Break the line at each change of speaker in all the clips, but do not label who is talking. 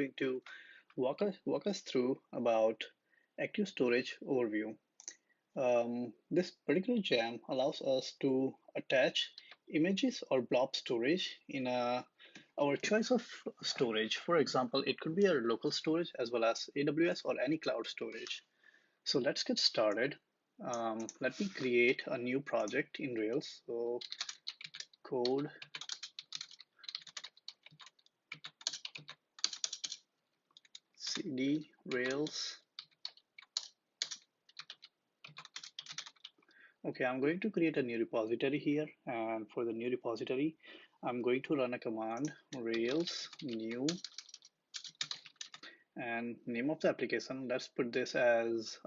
going to walk us through about active storage overview. This particular gem allows us to attach images or blob storage in our choice of storage. For example, it could be a local storage as well as AWS or any cloud storage. So let's get started. Let me create a new project in Rails. So code cd Rails. Okay, I'm going to create a new repository here, and for the new repository, I'm going to run a command Rails new and name of the application. Let's put this as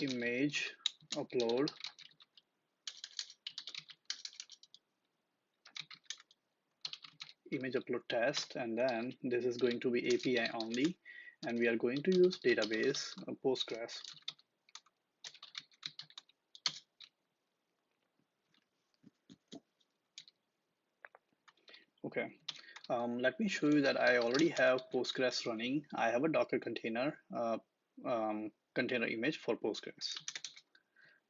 image upload test, and then this is going to be API only, and we are going to use database Postgres. Okay, let me show you that I already have Postgres running. I have a Docker container image for Postgres.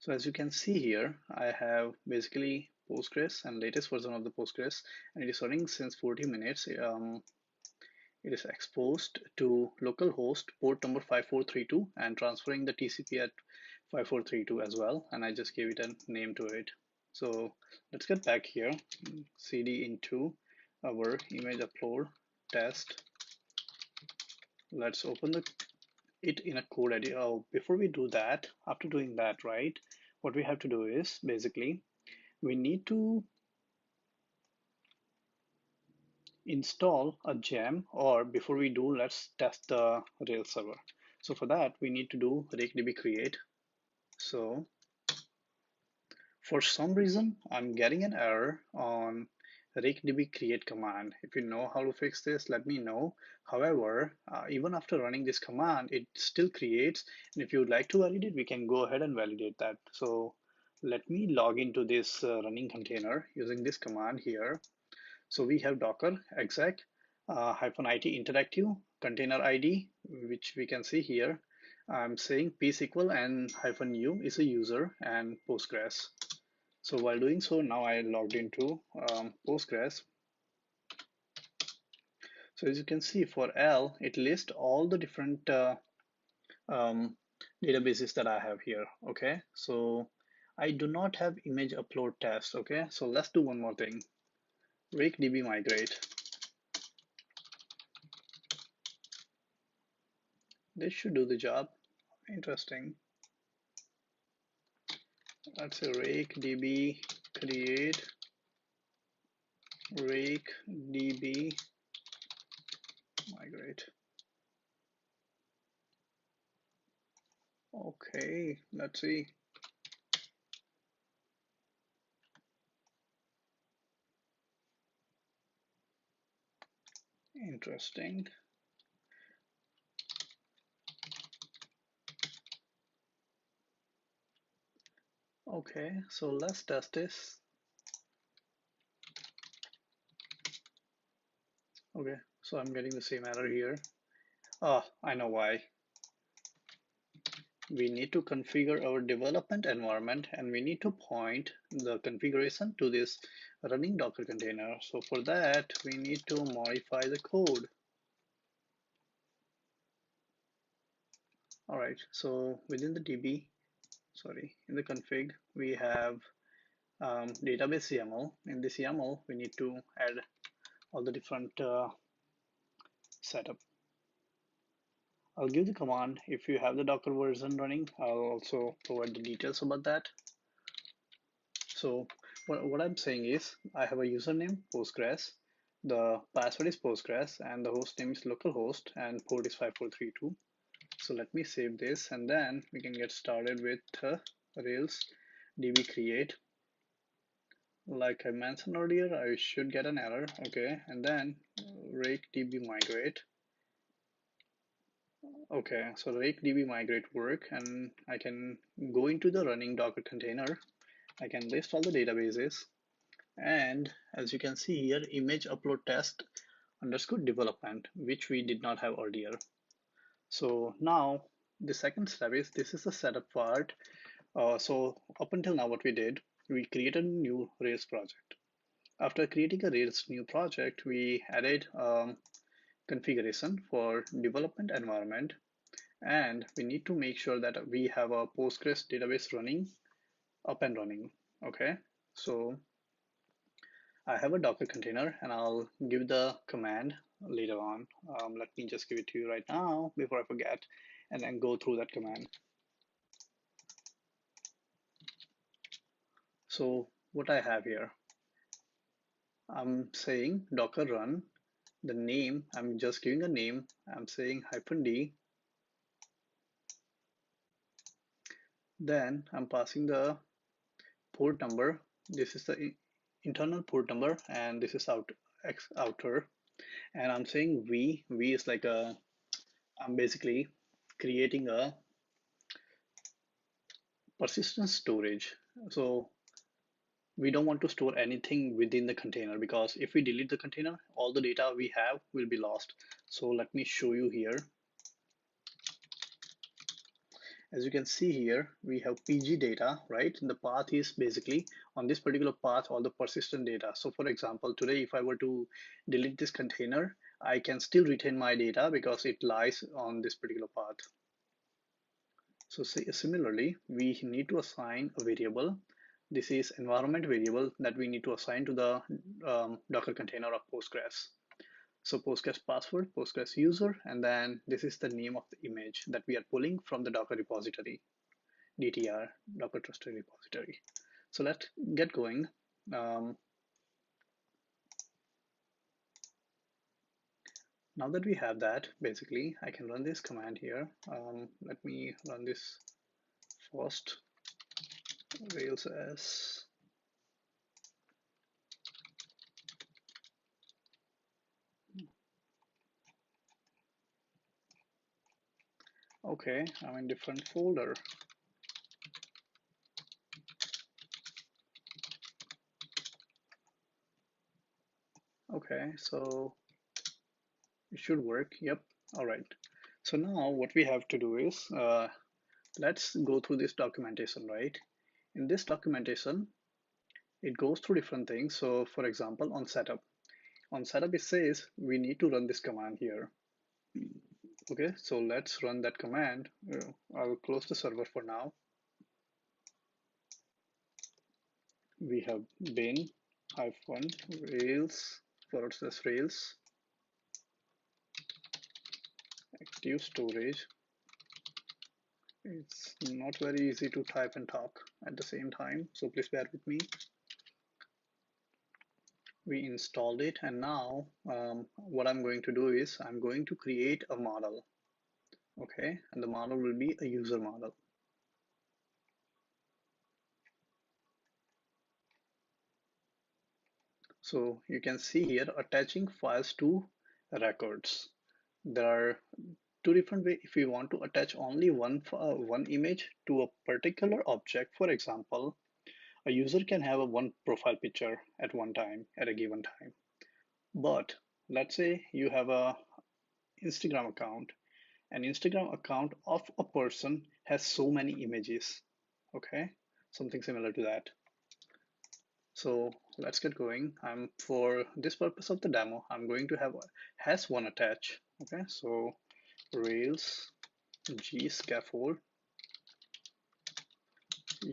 So as you can see here, I have basically Postgres and latest version of the Postgres, and it is running since 40 minutes. It is exposed to localhost port number 5432 and transferring the TCP at 5432 as well. And I just gave it a name to it. So let's get back here, cd into our image upload test. Let's open it in a code editor. Oh, before we do that, after doing that, right, what we have to do is basically we need to install a gem, or before we do, let's test the Rails server. So for that, we need to do rakedb create. So for some reason, I'm getting an error on rakedb create command. If you know how to fix this, let me know. However, even after running this command, it still creates. And if you would like to validate, we can go ahead and validate that. So let me log into this running container using this command here. So we have docker exec -it interactive container ID, which we can see here. I'm saying psql and -u is a user and Postgres. So while doing so, now I logged into Postgres. So as you can see, for L, it lists all the different um, databases that I have here. Okay, so I do not have image upload test. Okay, so let's do one more thing. Rakedb migrate. This should do the job. Interesting. Let's say rakedb create rakedb migrate. Okay, let's see. Interesting. Okay, so let's test this. Okay, so I'm getting the same error here. Ah, I know why. We need to configure our development environment, and we need to point the configuration to this running Docker container. So for that, we need to modify the code. All right, so within the in the config, we have database YAML. In this YAML, we need to add all the different setup. I'll give the command. If you have the Docker version running, I'll also provide the details about that. So what I'm saying is I have a username Postgres, the password is Postgres, and the host name is localhost, and port is 5432. So let me save this, and then we can get started with Rails db create. Like I mentioned earlier, I should get an error. Okay, and then rakedb migrate. Okay, so rakedb migrate work, and I can go into the running Docker container. I can list all the databases, and as you can see here, image upload test underscore development, which we did not have earlier. So now the second step is this is the setup part. So up until now, what we did, we created a new Rails project. After creating a Rails new project, we added configuration for development environment, and we need to make sure that we have a Postgres database running up and running. Okay, so I have a Docker container and I'll give the command later on. Let me just give it to you right now before I forget and then go through that command. So what I have here, I'm saying Docker run, the name, I'm just giving a name. I'm saying -d, then I'm passing the port number. This is the internal port number and this is outer. And I'm saying v is like I'm basically creating a persistent storage. So we don't want to store anything within the container, because if we delete the container, all the data we have will be lost. So let me show you here. As you can see here, we have PG data, right? And the path is basically on this particular path, all the persistent data. So for example, today, if I were to delete this container, I can still retain my data because it lies on this particular path. So similarly, we need to assign a variable. This is environment variable that we need to assign to the Docker container of Postgres. So Postgres password, Postgres user, and then this is the name of the image that we are pulling from the Docker repository, DTR, Docker Trusted Repository. So let's get going. Now that we have that, basically, I can run this command here. Let me run this first, Rails s. Okay, I'm in different folder. Okay, so it should work. Yep. All right. So now what we have to do is let's go through this documentation, right? In this documentation, it goes through different things. So for example, on setup, it says we need to run this command here. Okay, so let's run that command. I'll close the server for now. We have bin -rails /rails active storage. It's not very easy to type and talk at the same time, so please bear with me. We installed it, and now what I'm going to do is I'm going to create a model. Okay, and the model will be a user model. So you can see here attaching files to records. There are two different ways. If you want to attach only one image to a particular object, for example, a user can have a one profile picture at one time, at a given time. But let's say you have a Instagram account. An Instagram account of a person has so many images. Okay, something similar to that. So let's get going. For this purpose of the demo, I'm going to have has one attach. Okay, so Rails G scaffold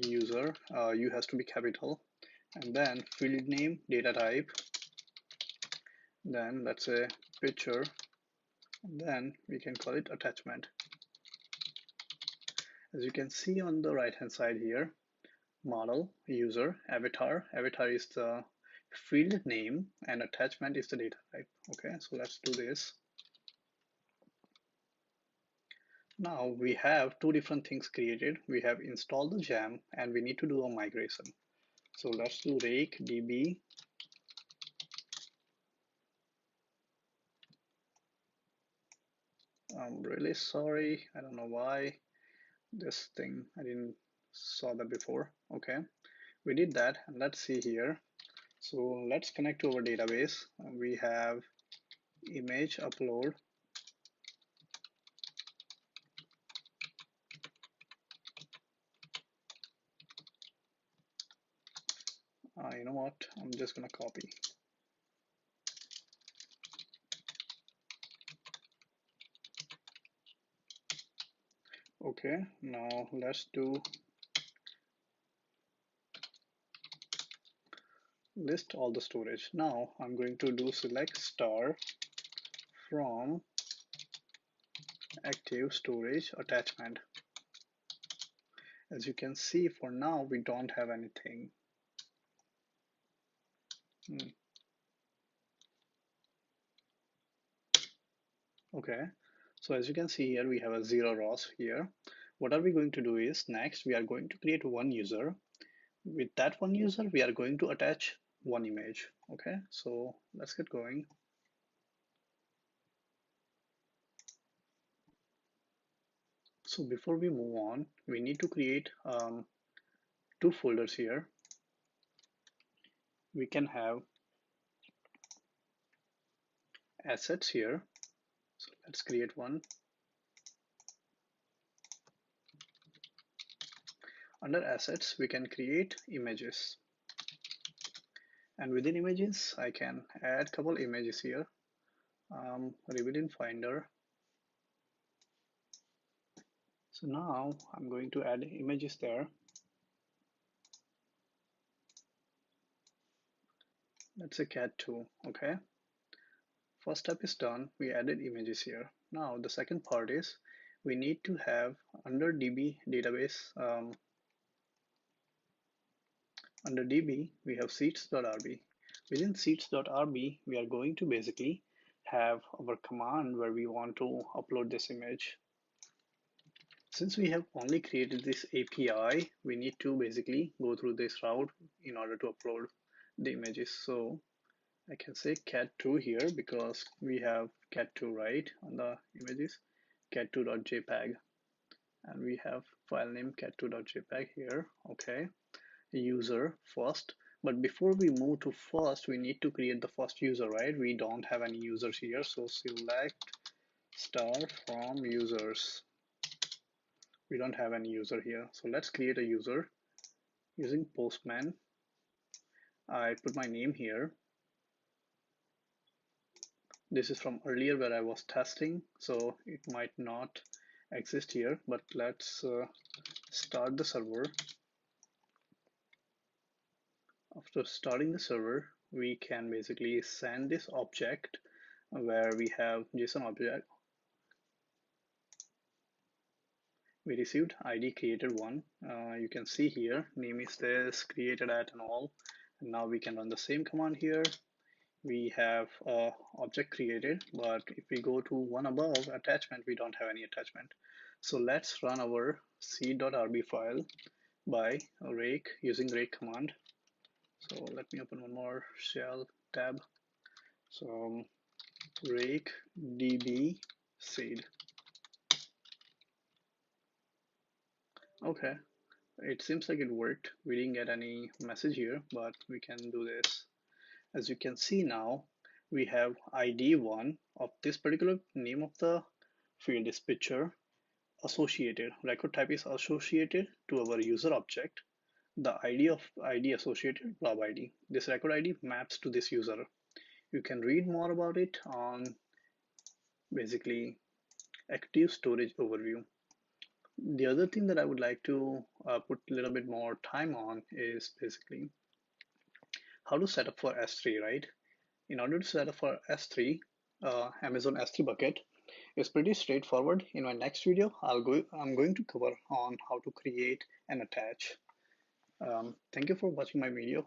user, U has to be capital, and then field name, data type, then let's say picture, and then we can call it attachment. As you can see on the right hand side here, model, user, avatar. Avatar is the field name and attachment is the data type. Okay, so let's do this. Now we have two different things created. We have installed the gem and we need to do a migration. So let's do rake db I'm really sorry. I don't know why this thing, I didn't saw that before. Okay, we did that, and let's see here. So let's connect to our database. We have image upload. You know what? I'm just gonna copy. Okay, now let's do list all the storage. Now I'm going to do select star from active storage attachment. As you can see, for now we don't have anything. Hmm. Okay, so as you can see here, we have a 0 rows here. What are we going to do is next we are going to create one user. With that one user, we are going to attach one image. Okay, so let's get going. So before we move on, we need to create two folders here. We can have assets here. So let's create one. Under assets, we can create images. And within images, I can add couple images here. Reveal in Finder. So now I'm going to add images there. Let's say cat 2. Okay. First step is done. We added images here. Now the second part is we need to have under DB database, under DB, we have seats.rb. Within seats.rb, we are going to basically have our command where we want to upload this image. Since we have only created this API, we need to basically go through this route in order to upload the images. So I can say cat2 here because we have cat2 right on the images, cat2.jpg, and we have file name cat2.jpg here. Okay, user first, but before we move to first, we need to create the first user, right? We don't have any users here, so select star from users. We don't have any user here, so let's create a user using Postman. I put my name here. This is from earlier where I was testing, so it might not exist here, but let's start the server. After starting the server, we can basically send this object where we have JSON object. We received ID created one. You can see here, name is this, created at and all. And now we can run the same command here. We have object created, but if we go to one above attachment, we don't have any attachment. So let's run our c.rb file by rake using rake command. So let me open one more shell tab. So rake db seed. Okay, it seems like it worked. We didn't get any message here, but we can do this. As you can see now, we have ID1 of this particular name of the field is picture associated. Record type is associated to our user object. The ID of ID associated blob ID. This record ID maps to this user. You can read more about it on basically active storage overview. The other thing that I would like to put a little bit more time on is basically how to set up for S3, right? In order to set up for S3, Amazon S3 bucket is pretty straightforward. In my next video, I'm going to cover on how to create and attach. Thank you for watching my video.